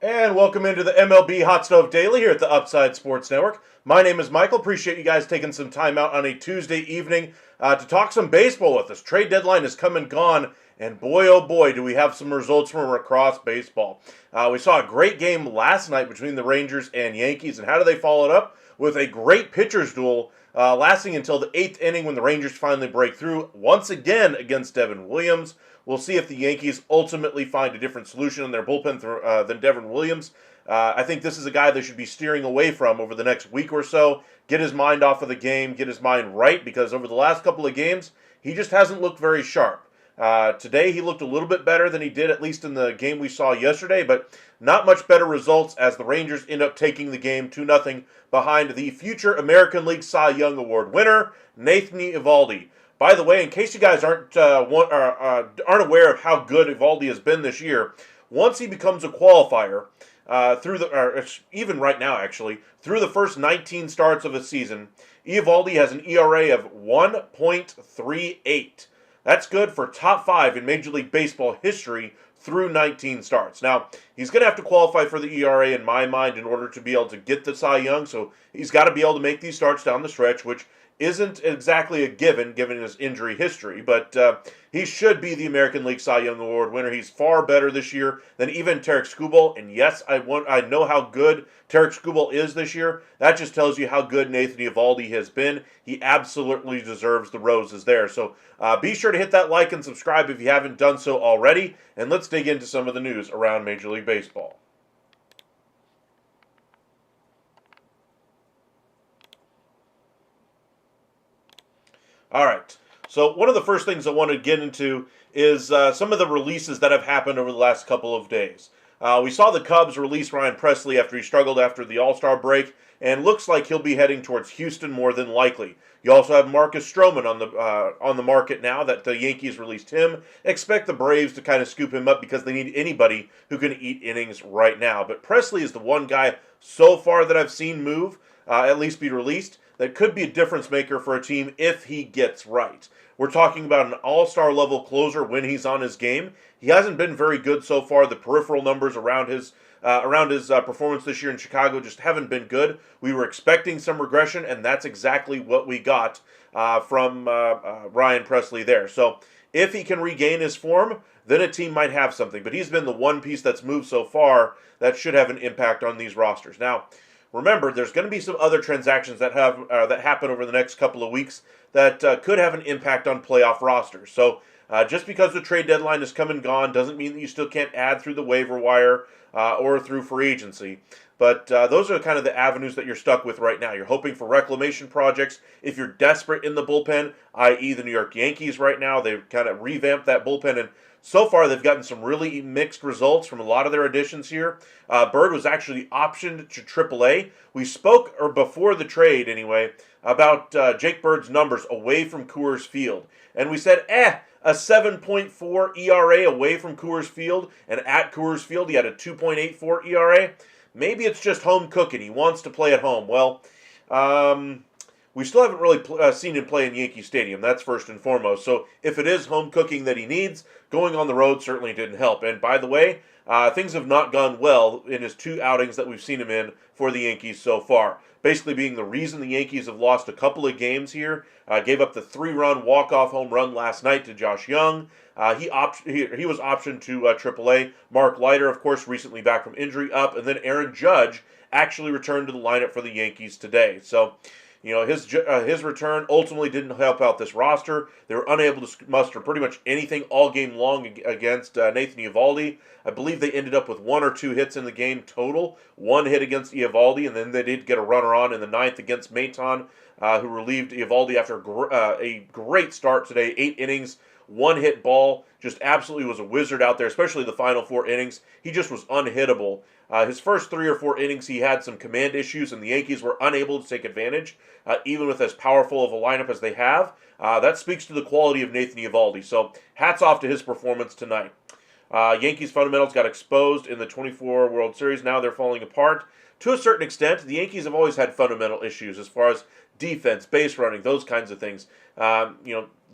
And welcome into the MLB Hot Stove Daily here at the Upside Sports Network. My name is Michael. Appreciate you guys taking some time out on a Tuesday evening to talk some baseball with us. Trade deadline has come and gone, and boy, oh boy, do we have some results from across baseball. We saw a great game last night between the Rangers and Yankees, and how do they follow it up? With a great pitcher's duel lasting until the eighth inning when the Rangers finally break through once again against Devin Williams. We'll see if the Yankees ultimately find a different solution in their bullpen than Devin Williams. I think this is a guy they should be steering away from over the next week or so. Get his mind off of the game, get his mind right, because over the last couple of games, he just hasn't looked very sharp. Today, he looked a little bit better than he did, at least in the game we saw yesterday, but not much better results as the Rangers end up taking the game 2-0 behind the future American League Cy Young Award winner, Nathan Eovaldi. By the way, in case you guys aren't aware of how good Eovaldi has been this year, once he becomes a qualifier, even right now actually, through the first 19 starts of the season, Eovaldi has an ERA of 1.38. That's good for top 5 in Major League Baseball history through 19 starts. Now, he's going to have to qualify for the ERA in my mind in order to be able to get the Cy Young, so he's got to be able to make these starts down the stretch, which isn't exactly a given his injury history, but he should be the American League Cy Young Award winner. He's far better this year than even Tarik Skubal, and yes, I know how good Tarik Skubal is this year. That just tells you how good Nathan Eovaldi has been. He absolutely deserves the roses there. So be sure to hit that like and subscribe if you haven't done so already, and let's dig into some of the news around Major League Baseball. All right. So one of the first things I want to get into is some of the releases that have happened over the last couple of days. We saw the Cubs release Ryan Pressly after he struggled after the All-Star break, and looks like he'll be heading towards Houston more than likely. You also have Marcus Stroman on the market now that the Yankees released him. Expect the Braves to kind of scoop him up because they need anybody who can eat innings right now. But Pressly is the one guy so far that I've seen move, at least be released, that could be a difference maker for a team if he gets right. We're talking about an all-star level closer when he's on his game. He hasn't been very good so far. The peripheral numbers around his performance this year in Chicago just haven't been good. We were expecting some regression, and that's exactly what we got from Ryan Pressly there. So if he can regain his form, then a team might have something. But he's been the one piece that's moved so far that should have an impact on these rosters. Now, remember, there's going to be some other transactions that happen over the next couple of weeks that could have an impact on playoff rosters. So just because the trade deadline has come and gone doesn't mean that you still can't add through the waiver wire or through free agency. But those are kind of the avenues that you're stuck with right now. You're hoping for reclamation projects. If you're desperate in the bullpen, i.e. the New York Yankees right now, they've kind of revamped that bullpen, and so far they've gotten some really mixed results from a lot of their additions here. Bird was actually optioned to AAA. We spoke, or before the trade anyway, about Jake Bird's numbers away from Coors Field. And we said, a 7.4 ERA away from Coors Field, and at Coors Field he had a 2.84 ERA. Maybe it's just home cooking. He wants to play at home. Well, we still haven't really seen him play in Yankee Stadium. That's first and foremost. So if it is home cooking that he needs, going on the road certainly didn't help. And by the way, things have not gone well in his 2 outings that we've seen him in for the Yankees so far. Basically being the reason the Yankees have lost a couple of games here. Gave up the 3-run walk-off home run last night to Josh Young. He was optioned to AAA. Mark Leiter, of course, recently back from injury, up. And then Aaron Judge actually returned to the lineup for the Yankees today. So, you know, his return ultimately didn't help out this roster. They were unable to muster pretty much anything all game long against Nathan Eovaldi. I believe they ended up with 1 or 2 hits in the game total. 1 hit against Eovaldi, and then they did get a runner on in the 9th against Maton, who relieved Eovaldi after a great start today. 8 innings, 1 hit ball, just absolutely was a wizard out there, especially the final 4 innings. He just was unhittable. His first 3 or 4 innings, he had some command issues, and the Yankees were unable to take advantage, even with as powerful of a lineup as they have. That speaks to the quality of Nathan Eovaldi. So hats off to his performance tonight. Yankees fundamentals got exposed in the 24 World Series. Now they're falling apart. To a certain extent, the Yankees have always had fundamental issues as far as defense, base running, those kinds of things.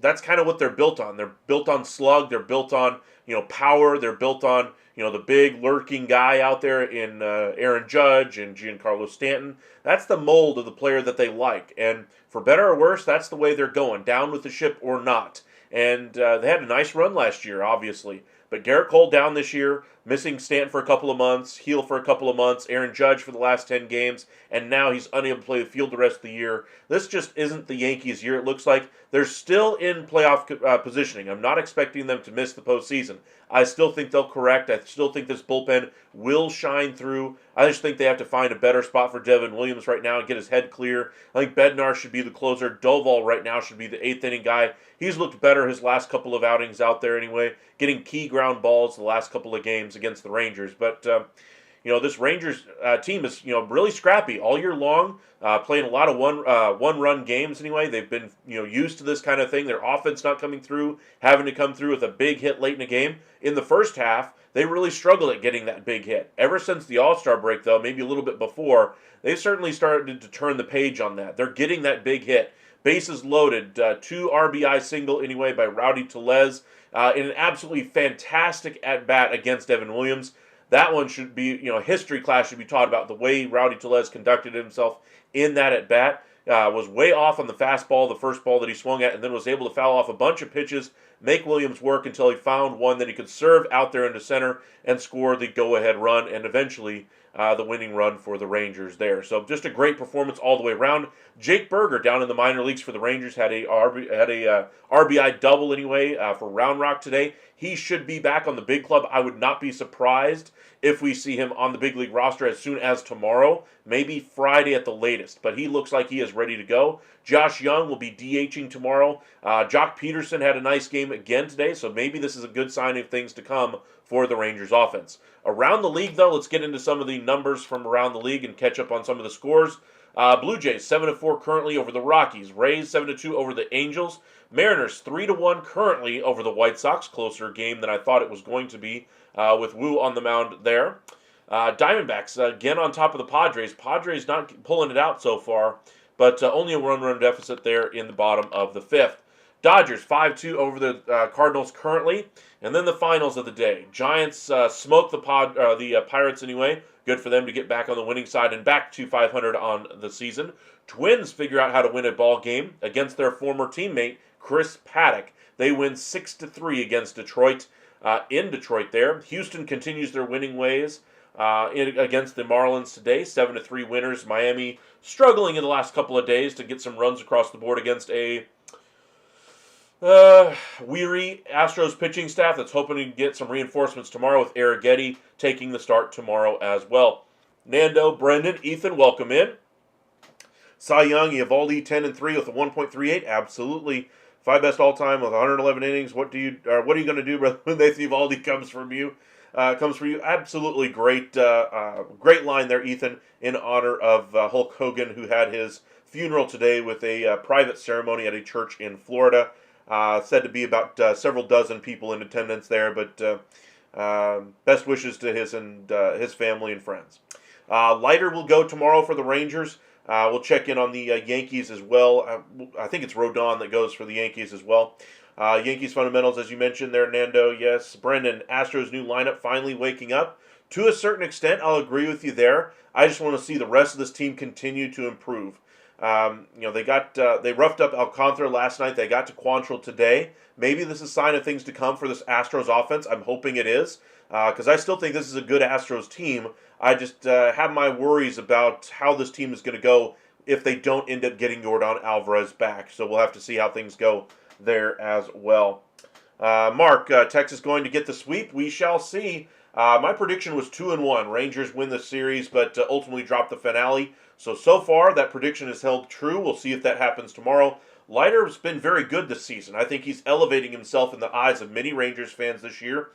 that's kind of what they're built on. They're built on slug. They're built on power. They're built on the big lurking guy out there in Aaron Judge and Giancarlo Stanton. That's the mold of the player that they like, and for better or worse, that's the way they're going, down with the ship or not. And they had a nice run last year, obviously. But Garrett Cole down this year, missing Stanton for a couple of months, Heel for a couple of months, Aaron Judge for the last 10 games, and now he's unable to play the field the rest of the year. This just isn't the Yankees' year. It looks like they're still in playoff positioning. I'm not expecting them to miss the postseason. I still think they'll correct. I still think this bullpen will shine through. I just think they have to find a better spot for Devin Williams right now and get his head clear. I think Bednar should be the closer. Doval right now should be the eighth inning guy. He's looked better his last couple of outings out there anyway, getting key ground balls the last couple of games against the Rangers. But this Rangers team is really scrappy all year long, playing a lot of one-run games anyway. They've been used to this kind of thing. Their offense not coming through, having to come through with a big hit late in a game. In the first half, they really struggled at getting that big hit. Ever since the All-Star break, though, maybe a little bit before, they've certainly started to turn the page on that. They're getting that big hit. Bases loaded, 2 RBI single anyway by Rowdy Tellez in an absolutely fantastic at-bat against Devin Williams. That one should be, history class should be taught about the way Rowdy Tellez conducted himself in that at-bat. Was way off on the fastball, the first ball that he swung at, and then was able to foul off a bunch of pitches, make Williams work until he found one that he could serve out there into center and score the go-ahead run, and eventually the winning run for the Rangers there. So just a great performance all the way around. Jake Berger down in the minor leagues for the Rangers had a RBI double anyway for Round Rock today. He should be back on the big club. I would not be surprised if we see him on the big league roster as soon as tomorrow, maybe Friday at the latest. But he looks like he is ready to go. Josh Young will be DHing tomorrow. Jock Peterson had a nice game again today, so maybe this is a good sign of things to come for the Rangers offense. Around the league, though, let's get into some of the numbers from around the league and catch up on some of the scores. Blue Jays 7-4 currently over the Rockies. Rays 7-2 over the Angels. Mariners 3-1 currently over the White Sox. Closer game than I thought it was going to be with Wu on the mound there. Diamondbacks again on top of the Padres. Padres not pulling it out so far, but only a one-run deficit there in the bottom of the fifth. Dodgers 5-2 over the Cardinals currently. And then the finals of the day. Giants smoke the Pirates anyway. Good for them to get back on the winning side and back to 500 on the season. Twins figure out how to win a ball game against their former teammate, Chris Paddock. They win 6-3 against Detroit in Detroit there. Houston continues their winning ways against the Marlins today. 7-3 winners. Miami struggling in the last couple of days to get some runs across the board against a weary Astros pitching staff that's hoping to get some reinforcements tomorrow with Arrighetti taking the start tomorrow as well. Nando, Brendan, Ethan, welcome in. Cy Young, Eovaldi, 10-3 with a 1.38. Absolutely. 5 best all-time with 111 innings. What are you going to do when Nathan Eovaldi comes for you? Absolutely great great line there, Ethan, in honor of Hulk Hogan, who had his funeral today with a private ceremony at a church in Florida. Said to be about several dozen people in attendance there, but best wishes to his family and friends. Leiter will go tomorrow for the Rangers. We'll check in on the Yankees as well. I think it's Rodon that goes for the Yankees as well. Yankees fundamentals, as you mentioned there, Nando. Yes, Brendan, Astros' new lineup finally waking up. To a certain extent, I'll agree with you there. I just want to see the rest of this team continue to improve. They roughed up Alcantara last night. They got to Quantrill today. Maybe this is a sign of things to come for this Astros offense. I'm hoping it is, because I still think this is a good Astros team. I just have my worries about how this team is going to go if they don't end up getting Yordan Alvarez back. So we'll have to see how things go there as well. Mark, Texas going to get the sweep? We shall see. My prediction was 2-1. Rangers win the series, but ultimately drop the finale. So far, that prediction is held true. We'll see if that happens tomorrow. Leiter's been very good this season. I think he's elevating himself in the eyes of many Rangers fans this year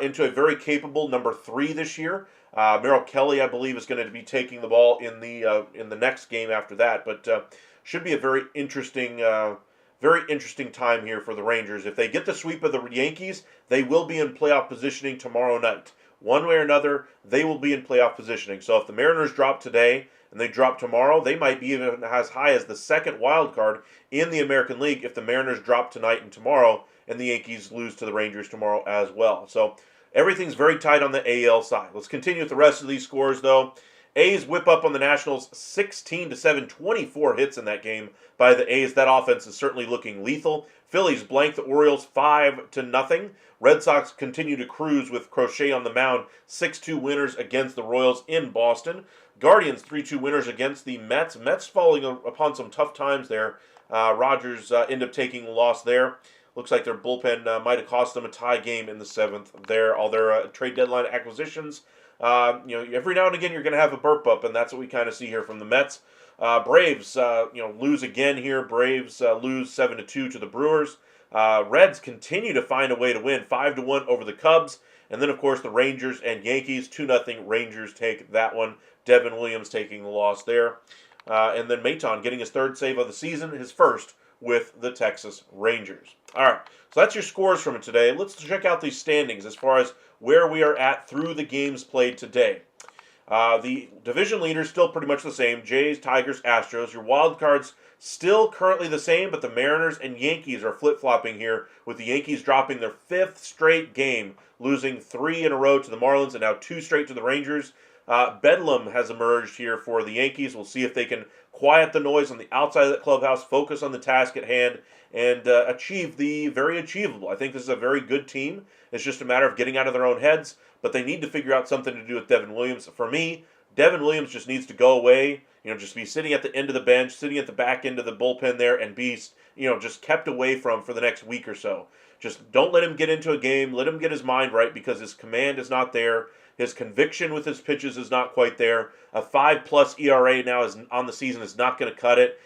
into a very capable number 3 this year. Merrill Kelly, I believe, is going to be taking the ball in the next game after that. But should be a very interesting time here for the Rangers. If they get the sweep of the Yankees, they will be in playoff positioning tomorrow night. One way or another, they will be in playoff positioning. So if the Mariners drop today, and they drop tomorrow, they might be even as high as the second wild card in the American League if the Mariners drop tonight and tomorrow, and the Yankees lose to the Rangers tomorrow as well. So everything's very tight on the AL side. Let's continue with the rest of these scores, though. A's whip up on the Nationals 16-7, 24 hits in that game by the A's. That offense is certainly looking lethal. Phillies blank the Orioles 5-0. Red Sox continue to cruise with Crochet on the mound, 6-2 winners against the Royals in Boston. Guardians 3-2 winners against the Mets. Mets falling upon some tough times there. Rogers end up taking the loss there. Looks like their bullpen might have cost them a tie game in the seventh there. All their trade deadline acquisitions. Every now and again you're going to have a burp up, and that's what we kind of see here from the Mets. Braves, lose again here. Braves lose 7-2 to the Brewers. Reds continue to find a way to win, 5-1 over the Cubs. And then, of course, the Rangers and Yankees, 2-0. Rangers take that one. Devin Williams taking the loss there. And then Maton getting his third save of the season, his first with the Texas Rangers. All right, so that's your scores from today. Let's check out these standings as far as where we are at through the games played today. The division leaders still pretty much the same. Jays, Tigers, Astros. Your wild cards still currently the same, but the Mariners and Yankees are flip-flopping here, with the Yankees dropping their fifth straight game, losing 3 in a row to the Marlins and now 2 straight to the Rangers. Bedlam has emerged here for the Yankees. We'll see if they can quiet the noise on the outside of the clubhouse, focus on the task at hand, and achieve the very achievable. I think this is a very good team. It's just a matter of getting out of their own heads, but they need to figure out something to do with Devin Williams. For me, Devin Williams just needs to go away, just be sitting at the end of the bench, sitting at the back end of the bullpen there, and be, just kept away from for the next week or so. Just don't let him get into a game. Let him get his mind right, because his command is not there. His conviction with his pitches is not quite there. A 5+ ERA now is on the season is not going to cut it.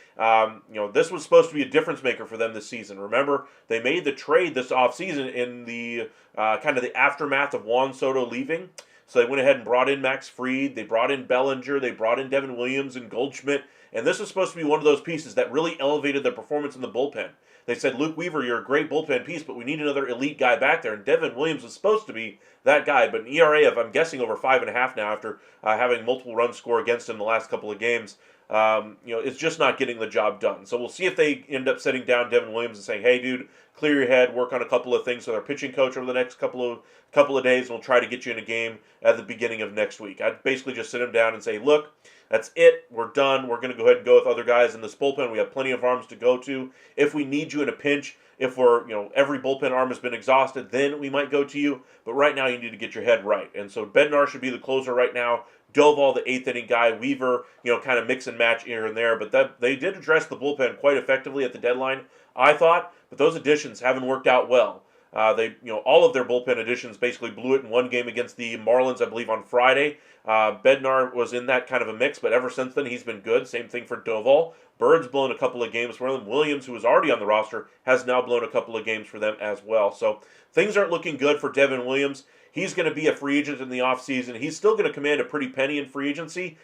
This was supposed to be a difference maker for them this season. Remember, they made the trade this offseason in the kind of the aftermath of Juan Soto leaving. So they went ahead and brought in Max Fried. They brought in Bellinger. They brought in Devin Williams and Goldschmidt. And this was supposed to be one of those pieces that really elevated their performance in the bullpen. They said, Luke Weaver, you're a great bullpen piece, but we need another elite guy back there. And Devin Williams was supposed to be that guy. But an ERA of, I'm guessing, over 5.5 now after having multiple runs score against him the last couple of games. It's just not getting the job done. So we'll see if they end up sitting down Devin Williams and saying, hey, dude, clear your head, work on a couple of things with our pitching coach over the next couple of days, and we'll try to get you in a game at the beginning of next week. I'd basically just sit him down and say, look, that's it. We're done. We're going to go ahead and go with other guys in this bullpen. We have plenty of arms to go to. If we need you in a pinch, if we're, every bullpen arm has been exhausted, then we might go to you. But right now, you need to get your head right. And so Bednar should be the closer right now. Doval, the 8th inning guy. Weaver, kind of mix and match here and there. But they did address the bullpen quite effectively at the deadline, I thought. But those additions haven't worked out well. All of their bullpen additions basically blew it in one game against the Marlins, I believe, on Friday. Bednar was in that kind of a mix, but ever since then, he's been good. Same thing for Doval. Bird's blown a couple of games for them. Williams, who was already on the roster, has now blown a couple of games for them as well. So things aren't looking good for Devin Williams. He's going to be a free agent in the offseason. He's still going to command a pretty penny in free agency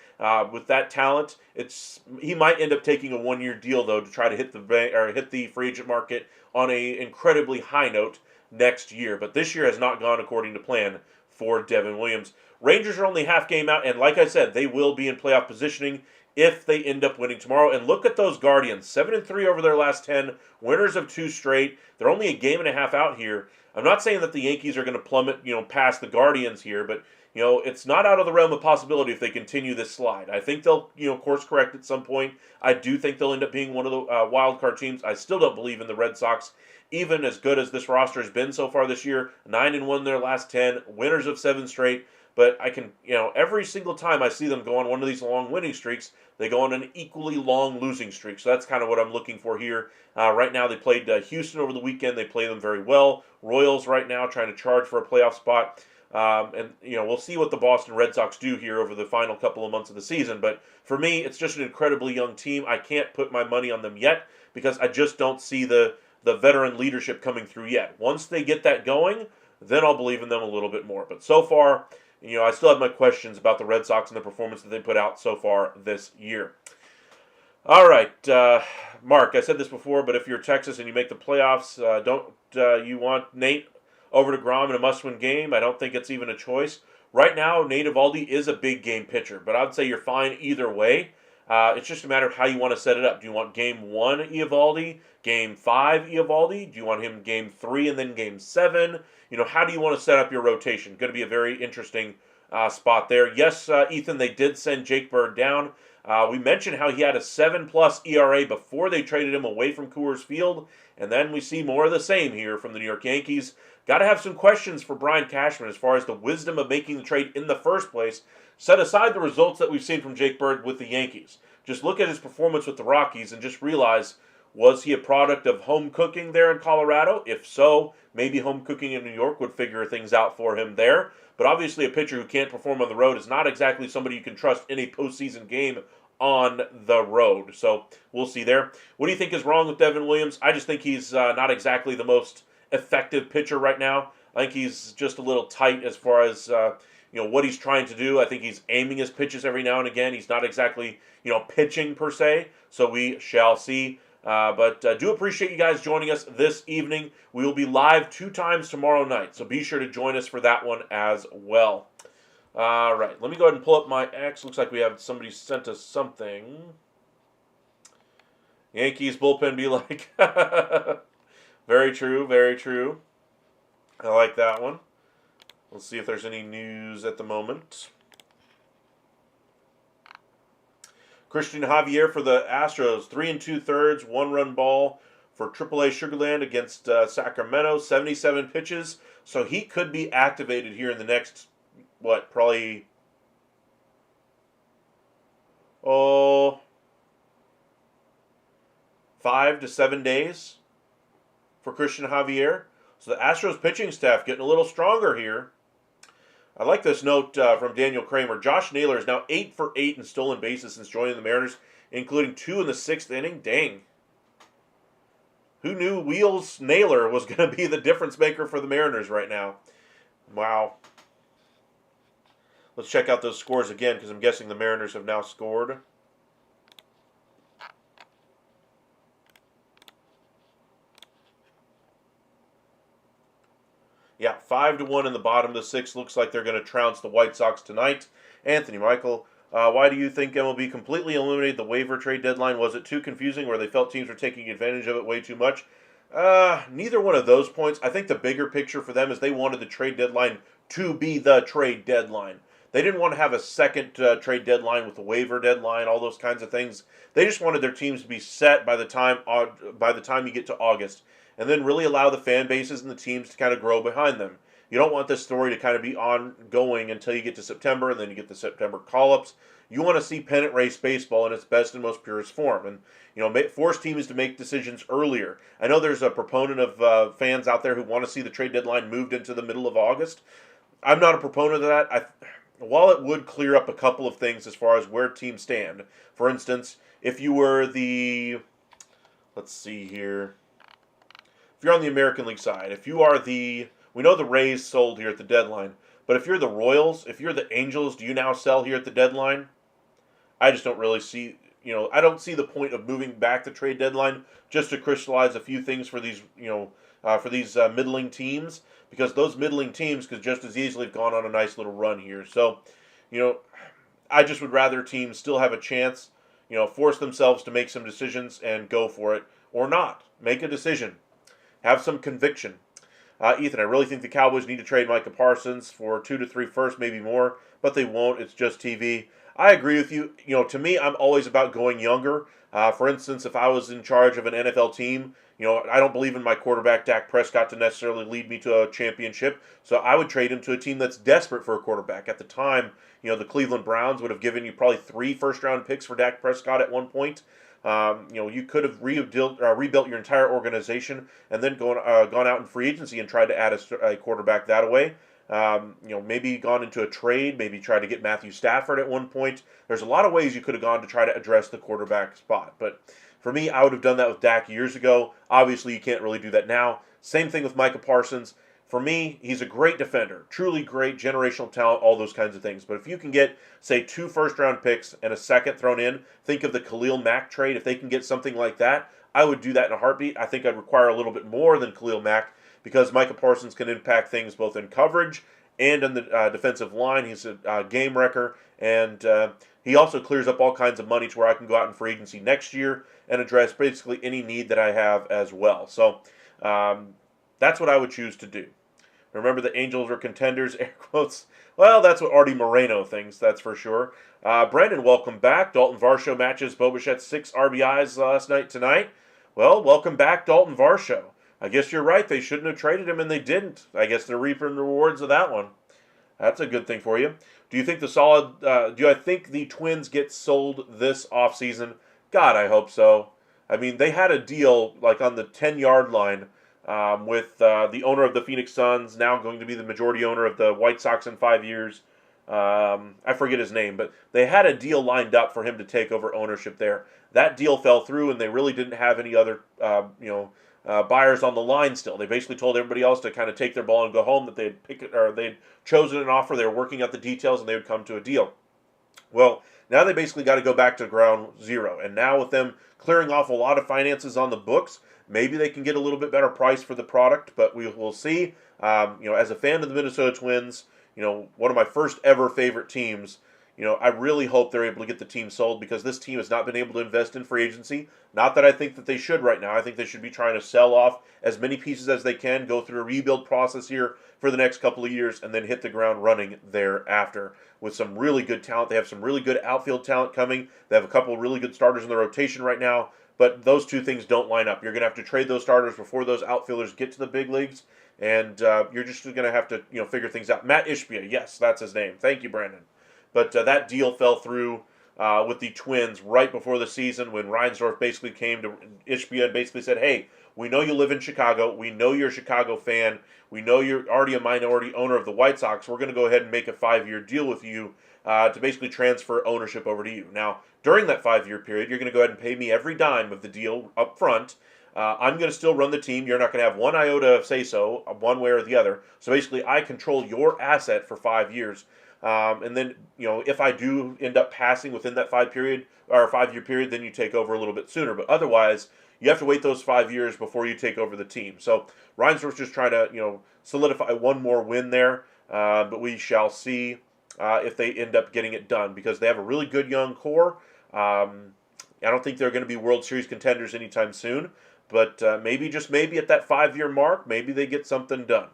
with that talent. He might end up taking a 1-year deal, though, to try to hit the free agent market on a incredibly high note next year. But this year has not gone according to plan for Devin Williams. Rangers are only half game out, and like I said, they will be in playoff positioning if they end up winning tomorrow. And look at those Guardians, 7-3 over their last 10, winners of 2 straight. They're only a game and a half out here. I'm not saying that the Yankees are going to plummet, past the Guardians here, but it's not out of the realm of possibility if they continue this slide. I think they'll, course correct at some point. I do think they'll end up being one of the wild card teams. I still don't believe in the Red Sox, even as good as this roster has been so far this year. 9-1 their last 10, winners of 7 straight. But I can, every single time I see them go on one of these long winning streaks, they go on an equally long losing streak. So that's kind of what I'm looking for here. Right now, they played Houston over the weekend. They play them very well. Royals right now trying to charge for a playoff spot. We'll see what the Boston Red Sox do here over the final couple of months of the season. But for me, it's just an incredibly young team. I can't put my money on them yet because I just don't see the veteran leadership coming through yet. Once they get that going, then I'll believe in them a little bit more. But so far, I still have my questions about the Red Sox and the performance that they put out so far this year. All right, Mark, I said this before, but if you're Texas and you make the playoffs, don't you want Nate over to Grom in a must-win game? I don't think it's even a choice. Right now, Nate Eovaldi is a big game pitcher, but I'd say you're fine either way. It's just a matter of how you want to set it up. Do you want game 1 Eovaldi, game 5 Eovaldi? Do you want him game 3 and then game 7? How do you want to set up your rotation? Going to be a very interesting spot there. Yes, Ethan, they did send Jake Bird down. We mentioned how he had a 7+ ERA before they traded him away from Coors Field, and then we see more of the same here from the New York Yankees. Got to have some questions for Brian Cashman as far as the wisdom of making the trade in the first place. Set aside the results that we've seen from Jake Bird with the Yankees. Just look at his performance with the Rockies and just realize, was he a product of home cooking there in Colorado? If so, maybe home cooking in New York would figure things out for him there. But obviously a pitcher who can't perform on the road is not exactly somebody you can trust in a postseason game on the road. So we'll see there. What do you think is wrong with Devin Williams? I just think he's not exactly the most effective pitcher right now. I think he's just a little tight as far as what he's trying to do. I think he's aiming his pitches every now and again. He's not exactly pitching per se. So we shall see. But do appreciate you guys joining us this evening. We will be live 2 times tomorrow night, so be sure to join us for that one as well. All right, let me go ahead and pull up my X. Looks like we have somebody sent us something. Yankees bullpen be like. Very true, very true. I like that one. Let's see if there's any news at the moment. Christian Javier for the Astros, 3 2/3, 1-run ball for AAA Sugarland against Sacramento, 77 pitches. So he could be activated here in the next, probably 5 to 7 days for Christian Javier. So the Astros pitching staff getting a little stronger here. I like this note from Daniel Kramer. Josh Naylor is now 8 for 8 in stolen bases since joining the Mariners, including 2 in the 6th inning. Dang. Who knew Wheels Naylor was going to be the difference maker for the Mariners right now? Wow. Let's check out those scores again because I'm guessing the Mariners have now scored. Yeah, 5-1 in the bottom of the 6th. Looks like they're going to trounce the White Sox tonight. Anthony Michael, why do you think MLB completely eliminated the waiver trade deadline? Was it too confusing where they felt teams were taking advantage of it way too much? Neither one of those points. I think the bigger picture for them is they wanted the trade deadline to be the trade deadline. They didn't want to have a second trade deadline with the waiver deadline, all those kinds of things. They just wanted their teams to be set by the time you get to August, and then really allow the fan bases and the teams to kind of grow behind them. You don't want this story to kind of be ongoing until you get to September, and then you get the September call-ups. You want to see pennant race baseball in its best and most purest form, and force teams to make decisions earlier. I know there's a proponent of fans out there who want to see the trade deadline moved into the middle of August. I'm not a proponent of that. While it would clear up a couple of things as far as where teams stand. For instance, if you were let's see here. If you're on the American League side, if you are we know the Rays sold here at the deadline, but if you're the Royals, if you're the Angels, do you now sell here at the deadline? I just don't really see, I don't see the point of moving back the trade deadline just to crystallize a few things for these, middling teams, because those middling teams could just as easily have gone on a nice little run here. So, I just would rather teams still have a chance, force themselves to make some decisions and go for it, or not. Make a decision. Have some conviction. Ethan, I really think the Cowboys need to trade Micah Parsons for 2 to 3 firsts, maybe more, but they won't. It's just TV. I agree with you. To me, I'm always about going younger. For instance, if I was in charge of an NFL team, I don't believe in my quarterback, Dak Prescott, to necessarily lead me to a championship. So I would trade him to a team that's desperate for a quarterback. At the time, the Cleveland Browns would have given you probably 3 first-round picks for Dak Prescott at one point. You could have rebuilt your entire organization and then gone out in free agency and tried to add a quarterback that way. Maybe gone into a trade, maybe tried to get Matthew Stafford at one point. There's a lot of ways you could have gone to try to address the quarterback spot. But for me, I would have done that with Dak years ago. Obviously, you can't really do that now. Same thing with Micah Parsons. For me, he's a great defender, truly great, generational talent, all those kinds of things. But if you can get, say, 2 first-round picks and a second thrown in, think of the Khalil Mack trade. If they can get something like that, I would do that in a heartbeat. I think I'd require a little bit more than Khalil Mack because Micah Parsons can impact things both in coverage and on the defensive line. He's a game wrecker, and he also clears up all kinds of money to where I can go out in free agency next year and address basically any need that I have as well. So that's what I would choose to do. Remember, the Angels are contenders, air quotes. Well, that's what Artie Moreno thinks, that's for sure. Brandon, welcome back. Dalton Varsho matches Bo Bichette's 6 RBIs last night tonight. Well, welcome back, Dalton Varsho. I guess you're right. They shouldn't have traded him, and they didn't. I guess they're reaping the rewards of that one. That's a good thing for you. Do you think do I think the Twins get sold this offseason? God, I hope so. I mean, they had a deal like on the 10-yard line with the owner of the Phoenix Suns, now going to be the majority owner of the White Sox in 5 years. I forget his name, but they had a deal lined up for him to take over ownership there. That deal fell through, and they really didn't have any other, buyers on the line still. They basically told everybody else to kind of take their ball and go home, that they'd chosen an offer, they were working out the details, and they would come to a deal. Well, now they basically got to go back to ground zero, and now with them clearing off a lot of finances on the books, maybe they can get a little bit better price for the product, but we will see. As a fan of the Minnesota Twins, one of my first ever favorite teams, I really hope they're able to get the team sold, because this team has not been able to invest in free agency. Not that I think that they should right now. I think they should be trying to sell off as many pieces as they can, go through a rebuild process here for the next couple of years, and then hit the ground running thereafter with some really good talent. They have some really good outfield talent coming. They have a couple of really good starters in the rotation right now, but those two things don't line up. You're going to have to trade those starters before those outfielders get to the big leagues, and you're just going to have to figure things out. Matt Ishbia, yes, that's his name. Thank you, Brandon. But that deal fell through with the Twins right before the season, when Reinsdorf basically came to Ishbia and basically said, hey, we know you live in Chicago. We know you're a Chicago fan. We know you're already a minority owner of the White Sox. We're going to go ahead and make a 5-year deal with you to basically transfer ownership over to you. Now, during that 5-year period, you're going to go ahead and pay me every dime of the deal up front. I'm going to still run the team. You're not going to have one iota of say-so one way or the other. So basically, I control your asset for 5 years. And then, if I do end up passing within that 5-year period, then you take over a little bit sooner. But otherwise, you have to wait those 5 years before you take over the team. So Reinsdorf's just trying to, solidify one more win there. But we shall see if they end up getting it done, because they have a really good young core. I don't think they're going to be World Series contenders anytime soon. But maybe, just maybe, at that 5-year mark, maybe they get something done.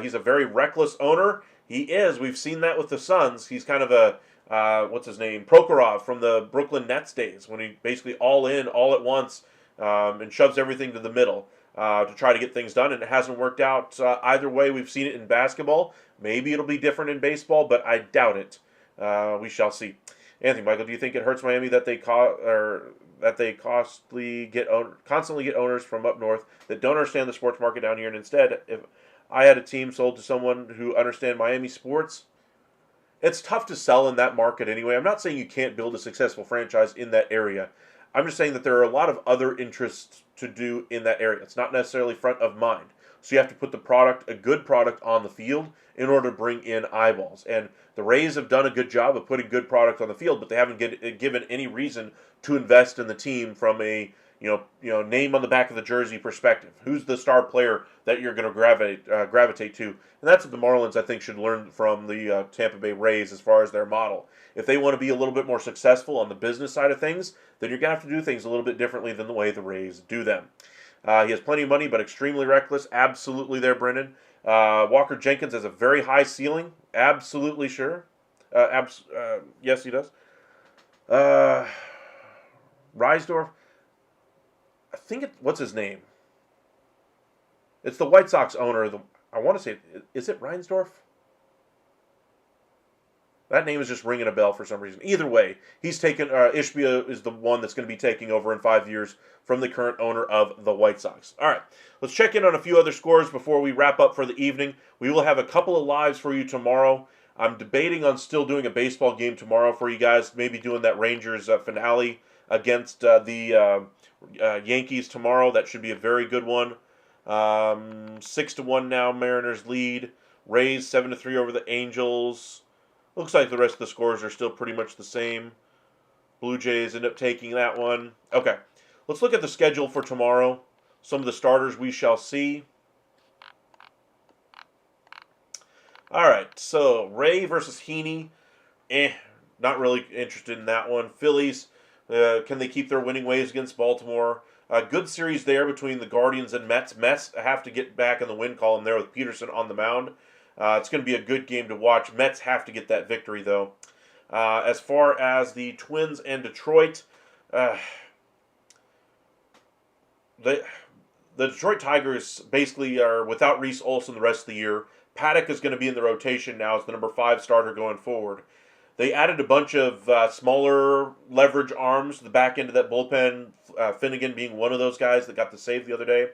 He's a very reckless owner. He is. We've seen that with the Suns. He's kind of a, what's his name, Prokhorov from the Brooklyn Nets days, when he basically all in, all at once, and shoves everything to the middle to try to get things done, and it hasn't worked out either way. We've seen it in basketball. Maybe it'll be different in baseball, but I doubt it. We shall see. Anthony, Michael, do you think it hurts Miami that they constantly get owners from up north that don't understand the sports market down here, and instead, if I had a team sold to someone who understands Miami sports, it's tough to sell in that market anyway. I'm not saying you can't build a successful franchise in that area. I'm just saying that there are a lot of other interests to do in that area. It's not necessarily front of mind. So you have to put a good product on the field in order to bring in eyeballs. And the Rays have done a good job of putting good product on the field, but they haven't given any reason to invest in the team from a name on the back of the jersey perspective. Who's the star player that you're going to gravitate to? And that's what the Marlins, I think, should learn from the Tampa Bay Rays as far as their model. If they want to be a little bit more successful on the business side of things, then you're going to have to do things a little bit differently than the way the Rays do them. He has plenty of money, but extremely reckless. Absolutely there, Brendan. Walker Jenkins has a very high ceiling. Absolutely sure. Yes, he does. Reisdorf, I think what's his name? It's the White Sox owner. I want to say, is it Reinsdorf? That name is just ringing a bell for some reason. Either way, he's taken. Ishbia is the one that's going to be taking over in 5 years from the current owner of the White Sox. All right, let's check in on a few other scores before we wrap up for the evening. We will have a couple of lives for you tomorrow. I'm debating on still doing a baseball game tomorrow for you guys. Maybe doing that Rangers finale against the Yankees tomorrow. That should be a very good one. 6-1 now, Mariners lead. Rays 7-3 over the Angels. Looks like the rest of the scores are still pretty much the same. Blue Jays end up taking that one. Okay, let's look at the schedule for tomorrow. Some of the starters we shall see. All right, so Ray versus Heaney. Not really interested in that one. Phillies, can they keep their winning ways against Baltimore? Good series there between the Guardians and Mets. Mets have to get back in the win column there with Peterson on the mound. It's going to be a good game to watch. Mets have to get that victory, though. As far as the Twins and Detroit, uh, the Detroit Tigers basically are without Reese Olson the rest of the year. Paddock is going to be in the rotation now as the number 5 starter going forward. They added a bunch of smaller leverage arms to the back end of that bullpen, Finnegan being one of those guys that got the save the other day.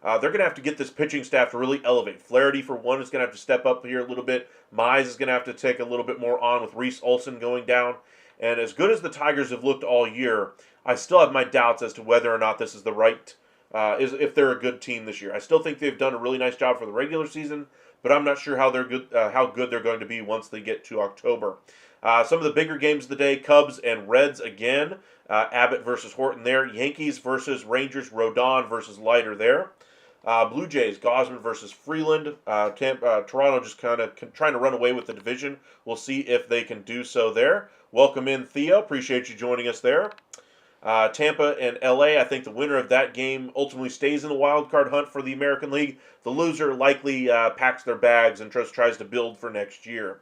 They're going to have to get this pitching staff to really elevate. Flaherty, for one, is going to have to step up here a little bit. Mize is going to have to take a little bit more on with Reese Olson going down. And as good as the Tigers have looked all year, I still have my doubts as to whether or not this is the right, if they're a good team this year. I still think they've done a really nice job for the regular season, but I'm not sure how good they're going to be once they get to October. Some of the bigger games of the day, Cubs and Reds again. Abbott versus Horton there. Yankees versus Rangers. Rodon versus Leiter there. Blue Jays, Gosman versus Freeland. Toronto just kind of trying to run away with the division. We'll see if they can do so there. Welcome in, Theo. Appreciate you joining us there. Tampa and LA, I think the winner of that game ultimately stays in the wild card hunt for the American League. The loser likely packs their bags and tries to build for next year.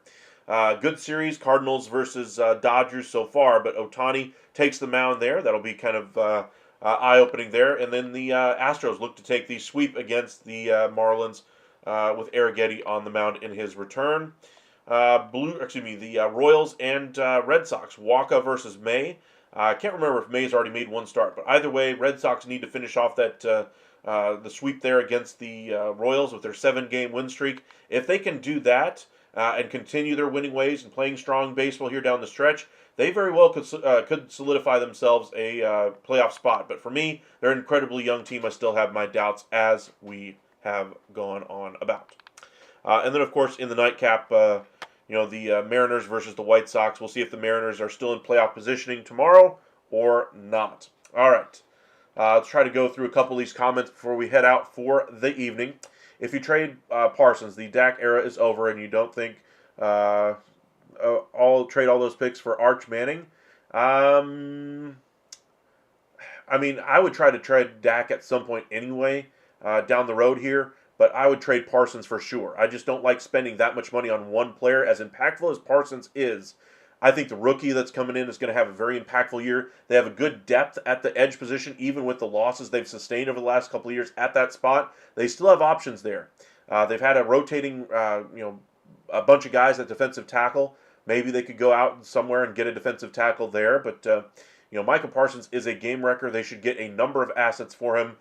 Good series, Cardinals versus Dodgers so far, but Ohtani takes the mound there. That'll be kind of eye-opening there. And then the Astros look to take the sweep against the Marlins with Arrighetti on the mound in his return. The Royals and Red Sox, Waka versus May. I can't remember if May's already made one start, but either way, Red Sox need to finish off that the sweep there against the Royals with their 7-game win streak. If they can do that, and continue their winning ways and playing strong baseball here down the stretch, they very well could solidify themselves a playoff spot. But for me, they're an incredibly young team. I still have my doubts, as we have gone on about. And then, of course, in the nightcap, the Mariners versus the White Sox. We'll see if the Mariners are still in playoff positioning tomorrow or not. All right. Let's try to go through a couple of these comments before we head out for the evening. If you trade Parsons, the Dak era is over, and you don't think trade all those picks for Arch Manning. I would try to trade Dak at some point anyway down the road here, but I would trade Parsons for sure. I just don't like spending that much money on one player. As impactful as Parsons is, I think the rookie that's coming in is going to have a very impactful year. They have a good depth at the edge position, even with the losses they've sustained over the last couple of years at that spot. They still have options there. They've had a rotating, a bunch of guys at defensive tackle. Maybe they could go out somewhere and get a defensive tackle there. But, Micah Parsons is a game wrecker. They should get a number of assets for him.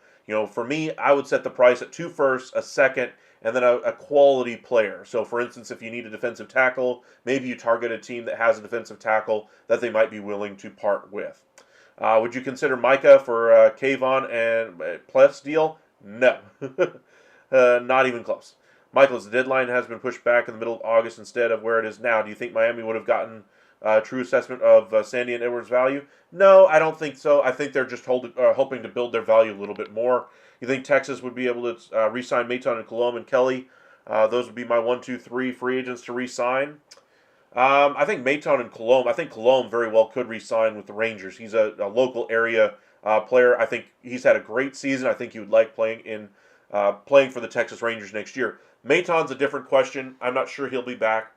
For me, I would set the price at 2 firsts, a second, and then a quality player. So, for instance, if you need a defensive tackle, maybe you target a team that has a defensive tackle that they might be willing to part with. Would you consider Micah for Kayvon and Pleth's deal? No. Not even close. Michael's deadline has been pushed back in the middle of August instead of where it is now. Do you think Miami would have gotten a true assessment of Sandy and Edwards' value? No, I don't think so. I think they're just hoping to build their value a little bit more. You think Texas would be able to re-sign Maton and Colom and Kelly? Those would be my 1, 2, 3 free agents to re-sign. I think Maton and Colom. I think Colom very well could re-sign with the Rangers. He's a local area player. I think he's had a great season. I think he would like playing for the Texas Rangers next year. Maton's a different question. I'm not sure he'll be back.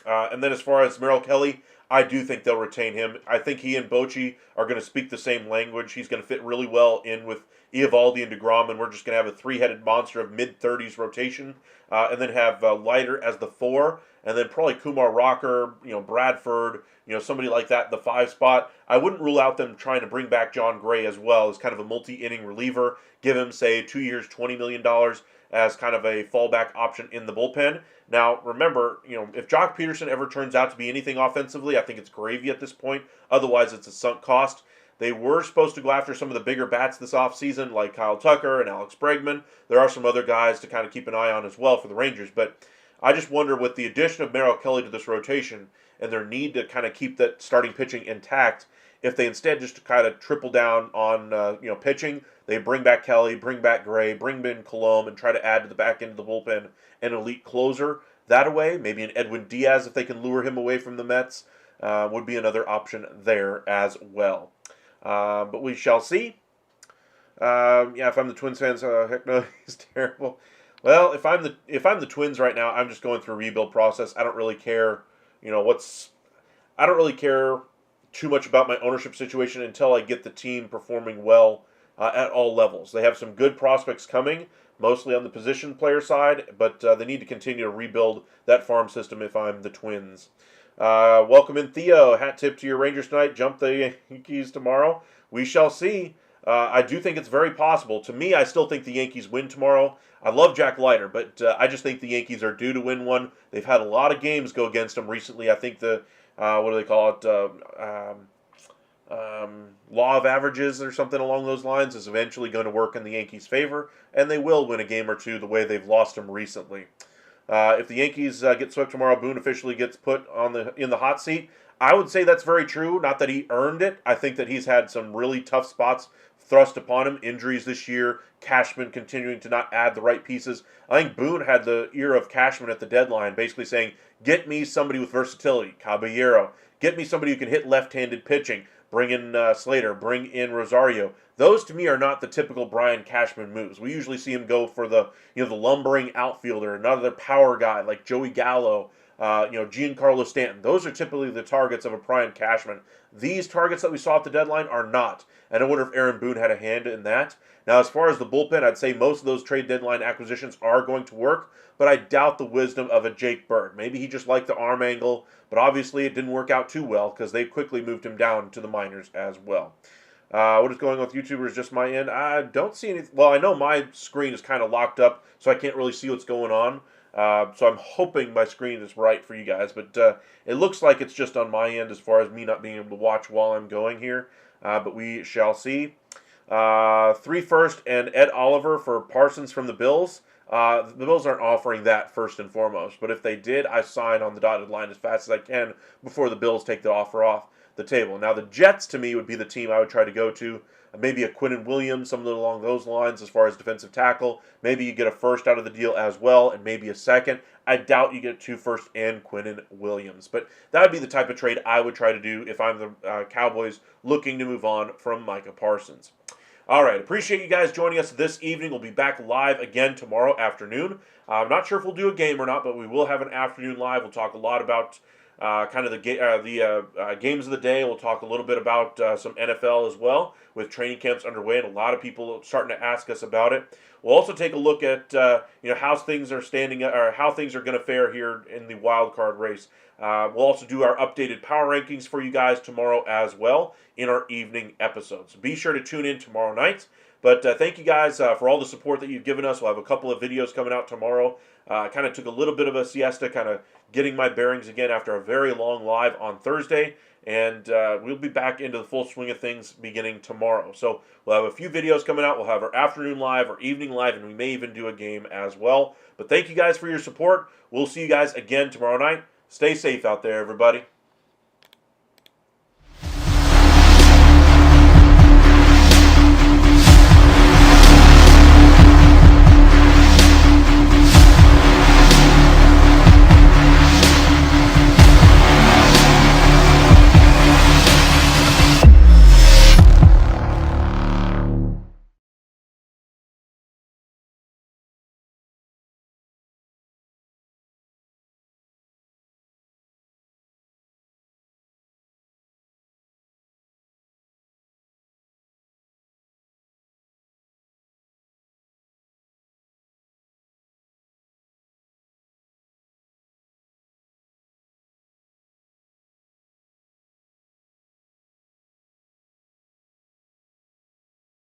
And then as far as Merrill Kelly, I do think they'll retain him. I think he and Bochy are going to speak the same language. He's going to fit really well in with Eovaldi and DeGrom, and we're just going to have a 3-headed monster of mid-30s rotation, and then have Leiter as the 4, and then probably Kumar Rocker, Bradford, somebody like that in the 5 spot. I wouldn't rule out them trying to bring back John Gray as well as kind of a multi-inning reliever, give him, say, 2 years, $20 million as kind of a fallback option in the bullpen. Now, remember, if Jock Peterson ever turns out to be anything offensively, I think it's gravy at this point. Otherwise, it's a sunk cost. They were supposed to go after some of the bigger bats this offseason, like Kyle Tucker and Alex Bregman. There are some other guys to kind of keep an eye on as well for the Rangers. But I just wonder, with the addition of Merrill Kelly to this rotation and their need to kind of keep that starting pitching intact, if they instead just kind of triple down on pitching, they bring back Kelly, bring back Gray, bring in Colom, and try to add to the back end of the bullpen an elite closer, that away. Maybe an Edwin Diaz, if they can lure him away from the Mets, would be another option there as well. But we shall see. Yeah, if I'm the Twins fans, heck no, he's terrible. Well, if I'm the Twins right now, I'm just going through a rebuild process. I don't really care, I don't really care too much about my ownership situation until I get the team performing well at all levels. They have some good prospects coming, mostly on the position player side, but they need to continue to rebuild that farm system if I'm the Twins. Welcome in, Theo. Hat tip to your Rangers tonight. Jump the Yankees tomorrow. We shall see. I do think it's very possible. To me, I still think the Yankees win tomorrow. I love Jack Leiter, but I just think the Yankees are due to win one. They've had a lot of games go against them recently. I think the, what do they call it, law of averages or something along those lines is eventually going to work in the Yankees' favor, and they will win a game or two the way they've lost them recently. If the Yankees get swept tomorrow, Boone officially gets put in the hot seat. I would say that's very true. Not that he earned it. I think that he's had some really tough spots thrust upon him. Injuries this year. Cashman continuing to not add the right pieces. I think Boone had the ear of Cashman at the deadline, basically saying, get me somebody with versatility. Caballero. Get me somebody who can hit left-handed pitching. Bring in Slater. Bring in Rosario. Those, to me, are not the typical Brian Cashman moves. We usually see him go for the lumbering outfielder, another power guy like Joey Gallo, Giancarlo Stanton. Those are typically the targets of a Brian Cashman. These targets that we saw at the deadline are not. And I wonder if Aaron Boone had a hand in that. Now, as far as the bullpen, I'd say most of those trade deadline acquisitions are going to work, but I doubt the wisdom of a Jake Bird. Maybe he just liked the arm angle, but obviously it didn't work out too well because they quickly moved him down to the minors as well. What is going on with YouTubers? Just my end? I don't see any. Well, I know my screen is kind of locked up, so I can't really see what's going on. So I'm hoping my screen is right for you guys, but it looks like it's just on my end as far as me not being able to watch while I'm going here. But we shall see. 3 first and Ed Oliver for Parsons from the Bills. The Bills aren't offering that first and foremost, but if they did, I sign on the dotted line as fast as I can before the Bills take the offer off the table. Now, the Jets, to me, would be the team I would try to go to. Maybe a Quinnen Williams, something along those lines as far as defensive tackle. Maybe you get a first out of the deal as well, and maybe a second. I doubt you get 2 firsts and Quinnen Williams. But that would be the type of trade I would try to do if I'm the Cowboys looking to move on from Micah Parsons. All right, appreciate you guys joining us this evening. We'll be back live again tomorrow afternoon. I'm not sure if we'll do a game or not, but we will have an afternoon live. We'll talk a lot about kind of the games of the day. We'll talk a little bit about some NFL as well, with training camps underway, and a lot of people starting to ask us about it. We'll also take a look at how things are standing, or how things are going to fare here in the wild card race. We'll also do our updated power rankings for you guys tomorrow as well in our evening episodes. Be sure to tune in tomorrow night. But thank you guys for all the support that you've given us. We'll have a couple of videos coming out tomorrow. Kind of took a little bit of a siesta, kind of getting my bearings again after a very long live on Thursday. And we'll be back into the full swing of things beginning tomorrow. So we'll have a few videos coming out. We'll have our afternoon live, our evening live, and we may even do a game as well. But thank you guys for your support. We'll see you guys again tomorrow night. Stay safe out there, everybody.